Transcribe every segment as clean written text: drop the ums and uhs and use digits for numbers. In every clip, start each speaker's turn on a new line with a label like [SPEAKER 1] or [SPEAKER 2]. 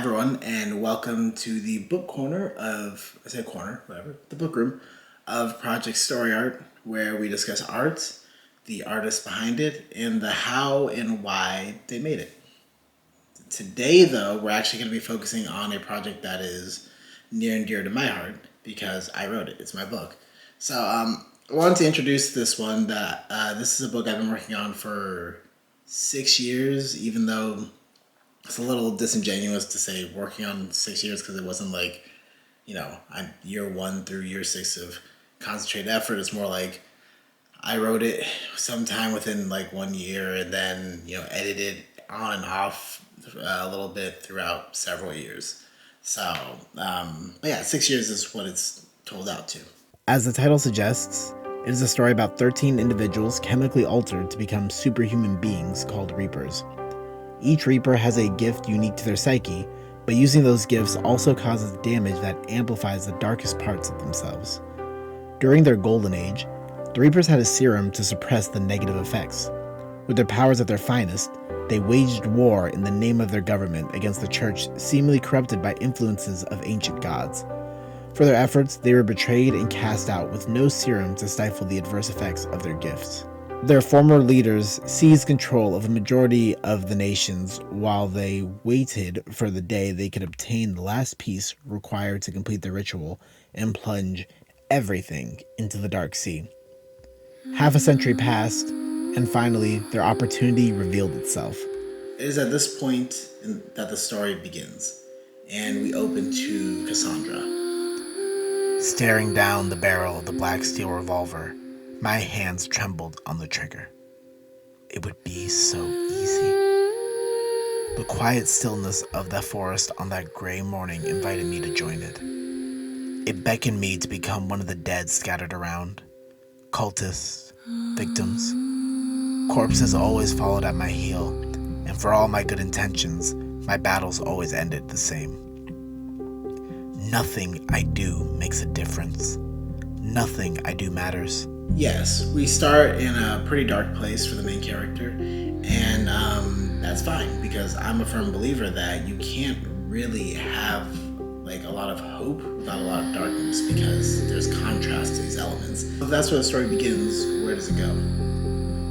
[SPEAKER 1] everyone, and welcome to the book corner the book room of Project Story Art, where we discuss art, the artists behind it, and the how and why they made it. Today, though, we're actually going to be focusing on a project that is near and dear to my heart because I wrote it. It's my book. So, I wanted to introduce this one. This is a book I've been working on for 6 years, even though it's a little disingenuous to say working on 6 years because it wasn't like, I'm year 1 through year 6 of concentrated effort. It's more like I wrote it sometime within like 1 year and then, edited on and off a little bit throughout several years. So, but yeah, 6 years is what it's told out to.
[SPEAKER 2] As the title suggests, it is a story about 13 individuals chemically altered to become superhuman beings called Reapers. Each Reaper has a gift unique to their psyche, but using those gifts also causes damage that amplifies the darkest parts of themselves. During their golden age, the Reapers had a serum to suppress the negative effects. With their powers at their finest, they waged war in the name of their government against the church seemingly corrupted by influences of ancient gods. For their efforts, they were betrayed and cast out with no serum to stifle the adverse effects of their gifts. Their former leaders seized control of a majority of the nations while they waited for the day they could obtain the last piece required to complete the ritual and plunge everything into the dark sea. Half a century passed, and finally their opportunity revealed itself.
[SPEAKER 1] It is at this point that the story begins, and we open to Cassandra.
[SPEAKER 2] Staring down the barrel of the black steel revolver, my hands trembled on the trigger. It would be so easy. The quiet stillness of the forest on that gray morning invited me to join it. It beckoned me to become one of the dead scattered around. Cultists, victims. Corpses always followed at my heel, and for all my good intentions, my battles always ended the same. Nothing I do makes a difference. Nothing I do matters.
[SPEAKER 1] Yes, we start in a pretty dark place for the main character, and that's fine because I'm a firm believer that you can't really have like a lot of hope without a lot of darkness because there's contrast to these elements. If that's where the story begins, where does it go?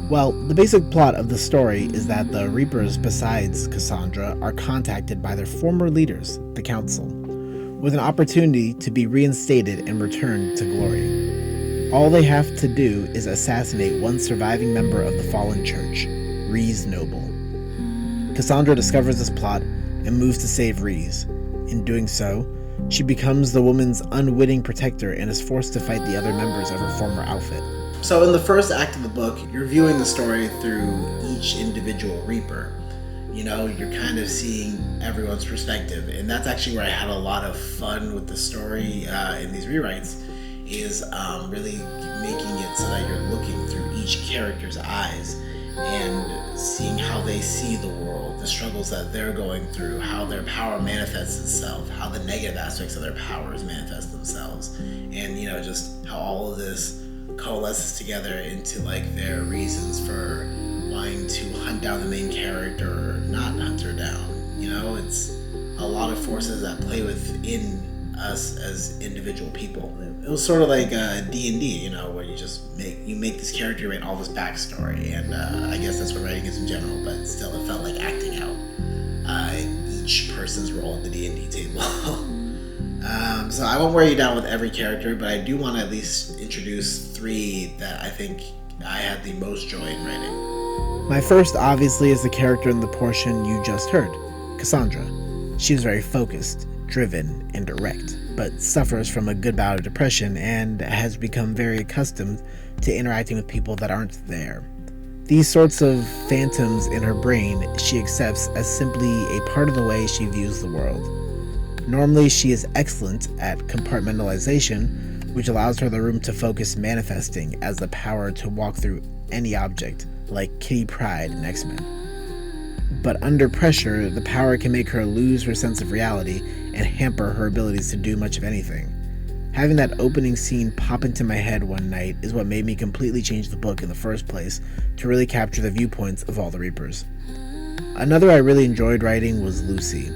[SPEAKER 2] Well, the basic plot of the story is that the Reapers, besides Cassandra, are contacted by their former leaders, the Council, with an opportunity to be reinstated and returned to glory. All they have to do is assassinate one surviving member of the fallen church, Rhys Noble. Cassandra discovers this plot and moves to save Rhys. In doing so, she becomes the woman's unwitting protector and is forced to fight the other members of her former outfit.
[SPEAKER 1] So in the first act of the book, you're viewing the story through each individual Reaper. You're kind of seeing everyone's perspective, and that's actually where I had a lot of fun with the story in these rewrites, is really making it so that you're looking through each character's eyes and seeing how they see the world, the struggles that they're going through, how their power manifests itself, how the negative aspects of their powers manifest themselves, and just how all of this coalesces together into like their reasons for wanting to hunt down the main character or not hunt her down. It's a lot of forces that play within us as individual people. It was sort of like D&D, where you just make this character, write all this backstory, and I guess that's what writing is in general, but still it felt like acting out each person's role at the D&D table. So I won't wear you down with every character, but I do want to at least introduce 3 that I think I had the most joy in writing.
[SPEAKER 2] My first, obviously, is the character in the portion you just heard, Cassandra. She is very focused, driven, and direct, but suffers from a good bout of depression and has become very accustomed to interacting with people that aren't there. These sorts of phantoms in her brain she accepts as simply a part of the way she views the world. Normally, she is excellent at compartmentalization, which allows her the room to focus manifesting as the power to walk through any object, like Kitty Pryde in X-Men. But under pressure, the power can make her lose her sense of reality and hamper her abilities to do much of anything. Having that opening scene pop into my head one night is what made me completely change the book in the first place to really capture the viewpoints of all the Reapers. Another I really enjoyed writing was Lucy.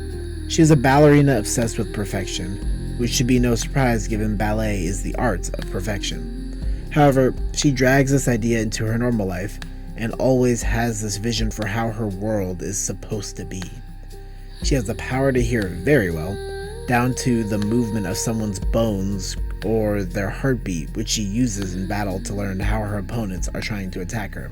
[SPEAKER 2] She is a ballerina obsessed with perfection, which should be no surprise given ballet is the art of perfection. However, she drags this idea into her normal life and always has this vision for how her world is supposed to be. She has the power to hear very well, down to the movement of someone's bones or their heartbeat, which she uses in battle to learn how her opponents are trying to attack her.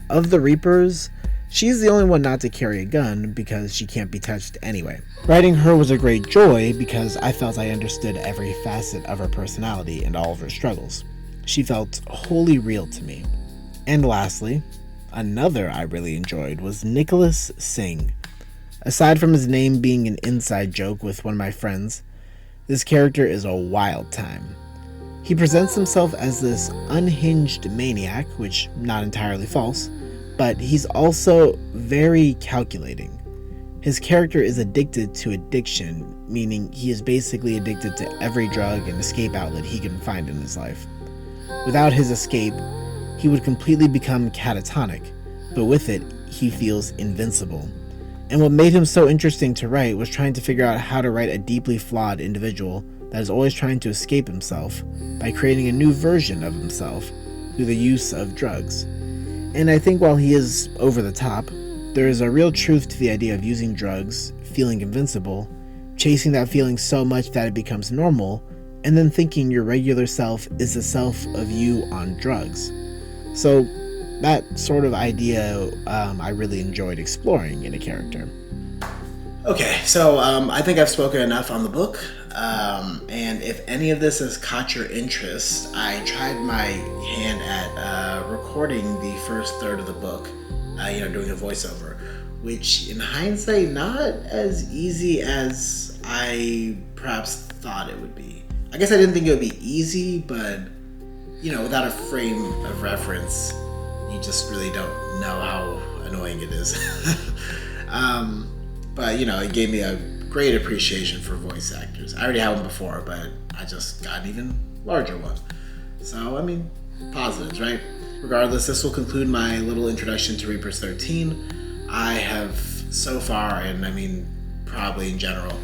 [SPEAKER 2] Of the Reapers, she's the only one not to carry a gun because she can't be touched anyway. Writing her was a great joy because I felt I understood every facet of her personality and all of her struggles. She felt wholly real to me. And lastly, another I really enjoyed was Nicholas Singh. Aside from his name being an inside joke with one of my friends, this character is a wild time. He presents himself as this unhinged maniac, which not entirely false, but he's also very calculating. His character is addicted to addiction, meaning he is basically addicted to every drug and escape outlet he can find in his life. Without his escape, he would completely become catatonic, but with it, he feels invincible. And what made him so interesting to write was trying to figure out how to write a deeply flawed individual that is always trying to escape himself by creating a new version of himself through the use of drugs. And I think while he is over the top, there is a real truth to the idea of using drugs, feeling invincible, chasing that feeling so much that it becomes normal, and then thinking your regular self is the self of you on drugs. So that sort of idea I really enjoyed exploring in a character.
[SPEAKER 1] Okay, so I think I've spoken enough on the book. And if any of this has caught your interest, I tried my hand at recording the first third of the book, doing a voiceover, which in hindsight, not as easy as I perhaps thought it would be. I guess I didn't think it would be easy, but, without a frame of reference, you just really don't know how annoying it is. But, it gave me a great appreciation for voice actors. I already had one before, but I just got an even larger one. So, positives, right? Regardless, this will conclude my little introduction to Reapers 13. I have so far, and probably in general,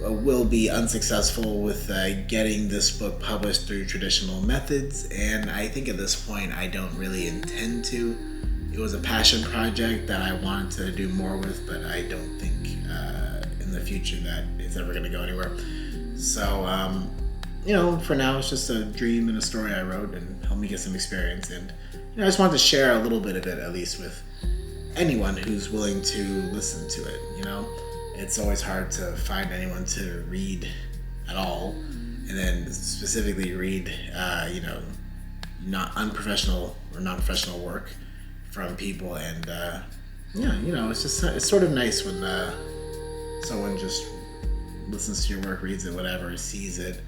[SPEAKER 1] will be unsuccessful with getting this book published through traditional methods, and I think at this point I don't really intend to. It was a passion project that I wanted to do more with, but I don't think in the future that it's ever going to go anywhere. So, for now it's just a dream and a story I wrote and helped me get some experience, and I just wanted to share a little bit of it at least with anyone who's willing to listen to it. It's always hard to find anyone to read at all, and then specifically read, not unprofessional or non-professional work from people. And it's sort of nice when someone just listens to your work, reads it, whatever, sees it,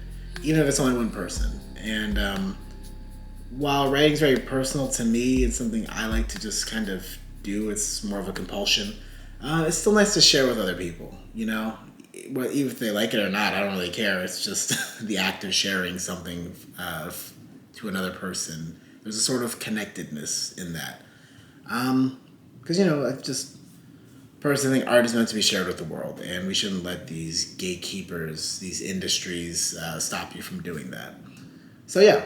[SPEAKER 1] even if it's only one person. And while writing's very personal to me, it's something I like to just kind of do. It's more of a compulsion. It's still nice to share with other people, even if they like it or not, I don't really care. It's just the act of sharing something to another person. There's a sort of connectedness in that. Because, I just personally think art is meant to be shared with the world, and we shouldn't let these gatekeepers, these industries, stop you from doing that. So, yeah,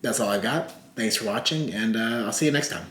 [SPEAKER 1] that's all I've got. Thanks for watching, and I'll see you next time.